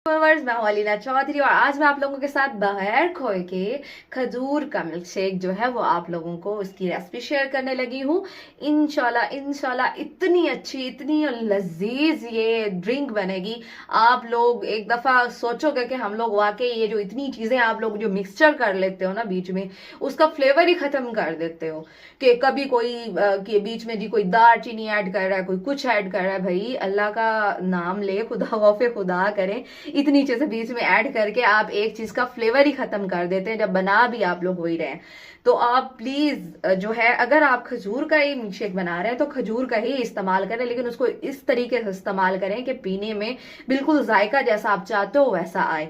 Viewers, मैं हूं अलीना चौधरी और आज मैं आप लोगों के साथ बगैर खोए के खजूर का मिल्क शेक जो है वो आप लोगों को उसकी रेसिपी शेयर करने लगी हूँ। इंशाल्लाह इंशाल्लाह इतनी अच्छी इतनी लजीज ये ड्रिंक बनेगी। आप लोग एक दफा सोचोगे कि हम लोग वाकई ये जो इतनी चीजें आप लोग जो मिक्सचर कर लेते हो ना बीच में, उसका फ्लेवर ही खत्म कर देते हो। कि कभी कोई के बीच में जी कोई दालचीनी ऐड कर रहा है, कोई कुछ ऐड कर रहा है। भाई अल्लाह का नाम ले, खुदा खौफे खुदा करें, इतनी चीजें बीच में ऐड करके आप एक चीज का फ्लेवर ही खत्म कर देते हैं जब बना भी आप लोग हो ही रहे हैं। तो आप प्लीज जो है, अगर आप खजूर का ही मिल्क शेक बना रहे हैं तो खजूर का ही इस्तेमाल करें, लेकिन उसको इस तरीके से इस्तेमाल करें कि पीने में बिल्कुल जायका जैसा आप चाहते हो वैसा आए।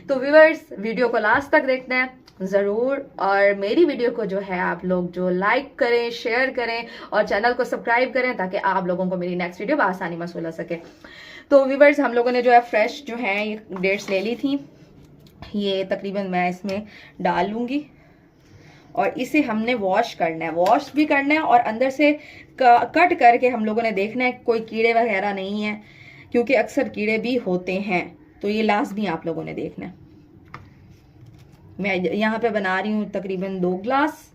तो व्यूअर्स, वीडियो को लास्ट तक देखना है जरूर, और मेरी वीडियो को जो है आप लोग जो लाइक करें, शेयर करें और चैनल को सब्सक्राइब करें ताकि आप लोगों को मेरी नेक्स्ट वीडियो आसानी महसूल हो सके। तो व्यूअर्स, हम लोगों ने जो है फ्रेश जो है ये डेट्स ले ली थी। ये तकरीबन मैं इसमें डाल लूंगी और इसे हमने वॉश करना है, वॉश भी करना है और अंदर से कट करके हम लोगों ने देखना है कोई कीड़े वगैरह नहीं है, क्योंकि अक्सर कीड़े भी होते हैं। तो ये लाजमी आप लोगों ने देखना है। मैं यहाँ पे बना रही हूँ तकरीबन 2 ग्लास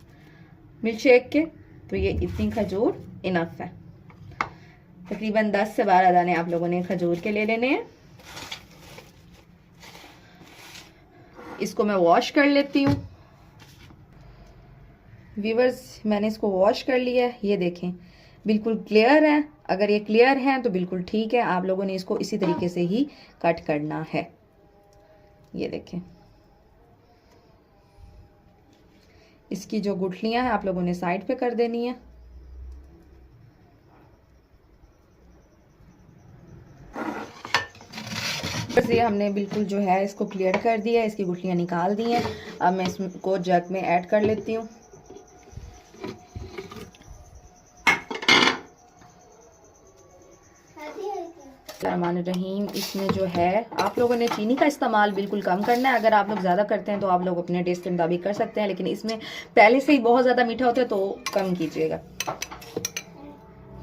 मिल्क शेक के, तो ये इतनी खजूर इनफ है। तकरीबन 10 से 12 दाने आप लोगों ने खजूर के ले लेने हैं। इसको मैं वॉश कर लेती हूँ। व्यूअर्स, मैंने इसको वॉश कर लिया है। ये देखें बिल्कुल क्लियर है। अगर ये क्लियर है तो बिल्कुल ठीक है। आप लोगों ने इसको इसी तरीके से ही कट करना है। ये देखें, इसकी जो गुठलियां हैं आप लोगों ने साइड पे कर देनी है। बस ये हमने बिल्कुल जो है इसको क्लियर कर दिया है, इसकी गुठलियां निकाल दी हैं। अब मैं इसको जग में ऐड कर लेती हूँ। रहीम, इसमें जो है आप लोगों ने चीनी का इस्तेमाल बिल्कुल कम करना है। अगर आप लोग ज़्यादा करते हैं तो आप लोग अपने टेस्ट के मुताबिक कर सकते हैं, लेकिन इसमें पहले से ही बहुत ज़्यादा मीठा होता है तो कम कीजिएगा।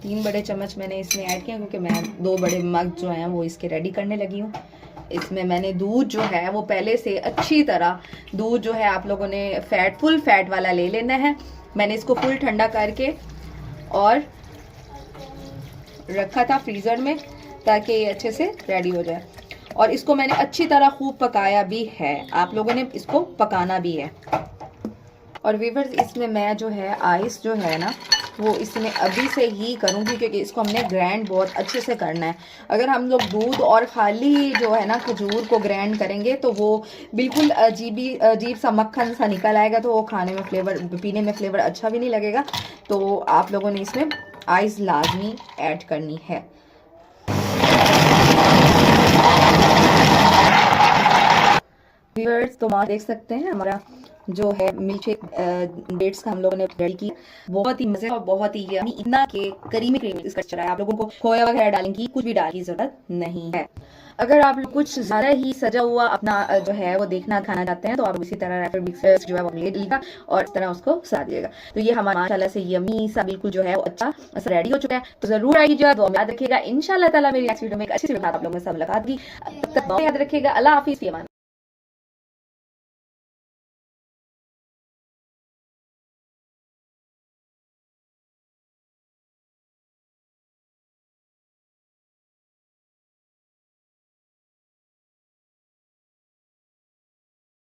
3 बड़े चम्मच मैंने इसमें ऐड किया, क्योंकि मैं 2 बड़े मग जो हैं वो इसके रेडी करने लगी हूँ। इसमें मैंने दूध जो है वो पहले से अच्छी तरह, दूध जो है आप लोगों ने फुल फैट वाला ले लेना है। मैंने इसको फुल ठंडा करके और रखा था फ्रीज़र में ताकि ये अच्छे से रेडी हो जाए, और इसको मैंने अच्छी तरह खूब पकाया भी है। आप लोगों ने इसको पकाना भी है। और व्यूअर्स, इसमें मैं जो है आइस जो है ना वो इसमें अभी से ही करूँगी, क्योंकि इसको हमने ग्राइंड बहुत अच्छे से करना है। अगर हम लोग दूध और खाली जो है ना खजूर को ग्राइंड करेंगे तो वो बिल्कुल अजीब सा मक्खन सा निकल आएगा, तो वो खाने में फ्लेवर, पीने में फ्लेवर अच्छा भी नहीं लगेगा। तो आप लोगों ने इसमें आइस लाजमी ऐड करनी है। व्यूअर्स, तो आप देख सकते हैं हमारा जो है मिल्क शेक डेट्स का हम लोगों ने रेडी की। बहुत ही मजे और बहुत ही यम्मी, इतना के करीमी इसका चला है। आप लोगों को खोया वगैरह डालने की, कुछ भी डालने की जरूरत नहीं है। अगर आप लोग कुछ ज्यादा ही सजा हुआ अपना जो है वो देखना खाना चाहते हैं तो आप इसी तरह रैपर मिक्स जो है वो ले लीजिएगा और इस तरह उसको सजा दिएगा। तो ये हमारा माशाल्लाह से यम्मी सा बिल्कुल जो है वो अच्छा रेडी हो चुका है। तो जरूर आइएगा, दुआ में याद रखिएगा। इंशाल्लाह ताला मेरी नेक्स्ट वीडियो में एक अच्छी सी बात आप लोगों के साथ मुलाकात की। तब तक याद रखिएगा। अल्लाह हाफिज़।